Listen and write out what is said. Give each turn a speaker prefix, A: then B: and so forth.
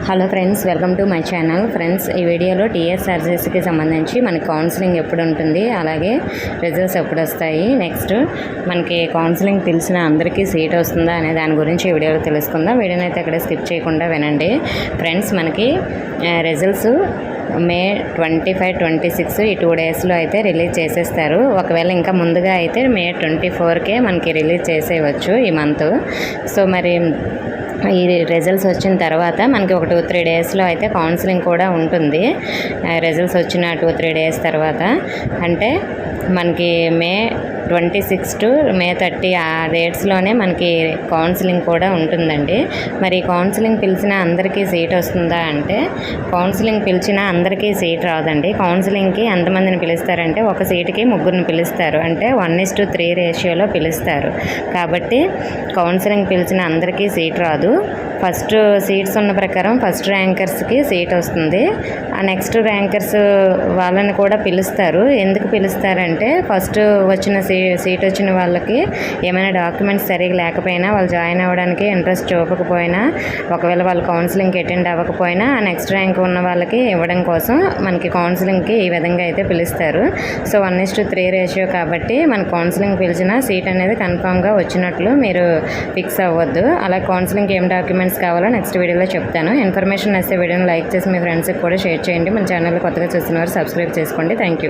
A: Hello friends, welcome to my channel. Friends, ఈ వీడియోలో టీఎస్ఆర్జీసీకి సంబంధించి మనకి కౌన్సిలింగ్ ఎప్పుడు ఉంటుంది, అలాగే రిజల్ట్స్ ఎప్పుడు వస్తాయి, నెక్స్ట్ మనకి కౌన్సిలింగ్ పిలిచిన అందరికీ సీట్ వస్తుందా అనే దాని గురించి ఈ వీడియోలో తెలుసుకుందాం. వీడియోని అయితే ఎక్కడ స్కిప్ చేయకుండా వినండి. ఫ్రెండ్స్, మనకి రిజల్ట్స్ మే 25, 26 ఈ 2 డేస్లో అయితే రిలీజ్ చేసేస్తారు. ఒకవేళ ఇంకా ముందుగా అయితే మే 24కే మనకి రిలీజ్ చేసేయవచ్చు ఈ మంత్. సో మరి ఈ రిజల్ట్స్ వచ్చిన తర్వాత మనకి ఒక 2-3 డేస్లో అయితే కౌన్సిలింగ్ కూడా ఉంటుంది. రిజల్ట్స్ వచ్చిన 2-3 డేస్ తర్వాత అంటే మనకి మే 26 to మే 30 ఆ డేట్స్లోనే మనకి కౌన్సిలింగ్ కూడా ఉంటుందండి. మరి కౌన్సిలింగ్ పిలిచిన అందరికీ సీట్ వస్తుందా అంటే కౌన్సిలింగ్ పిలిచిన అందరికీ సీట్ రాదండి. కౌన్సిలింగ్కి ఎంతమందిని పిలుస్తారంటే ఒక సీటుకి 3 పిలుస్తారు, అంటే 1:3 రేషియోలో పిలుస్తారు. కాబట్టి కౌన్సిలింగ్ పిలిచిన అందరికీ సీట్ రాదు. ఫస్ట్ సీట్స్ ఉన్న ప్రకారం ఫస్ట్ ర్యాంకర్స్కి సీట్ వస్తుంది. ఆ నెక్స్ట్ ర్యాంకర్స్ వాళ్ళని కూడా పిలుస్తారు. ఎందుకు పిలుస్తారంటే ఫస్ట్ వచ్చిన సీట్ వచ్చిన వాళ్ళకి ఏమైనా డాక్యుమెంట్స్ సరిగా లేకపోయినా, వాళ్ళు జాయిన్ అవ్వడానికి ఇంట్రెస్ట్ చూపకపోయినా, ఒకవేళ వాళ్ళు కౌన్సిలింగ్కి అటెండ్ అవ్వకపోయినా ఆ నెక్స్ట్ ర్యాంక్ ఉన్న వాళ్ళకి ఇవ్వడం కోసం మనకి కౌన్సిలింగ్కి ఈ విధంగా అయితే పిలుస్తారు. సో 1:3 రేషియో కాబట్టి మన కౌన్సిలింగ్ పిలిచిన సీట్ అనేది కన్ఫామ్గా వచ్చినట్లు మీరు ఫిక్స్ అవ్వద్దు. అలా కౌన్సిలింగ్కి ఏం డాక్యుమెంట్స్ కావాలో నెక్స్ట్ వీడియోలో చెప్తాను. ఇన్ఫర్మేషన్ వస్తే వీడియోని లైక్ చేసి మీ ఫ్రెండ్స్కి కూడా షేర్ చేయండి. మన ఛానల్ కొత్తగా చూస్తున్నవారు సబ్స్క్రైబ్ చేసుకోండి. Thank you.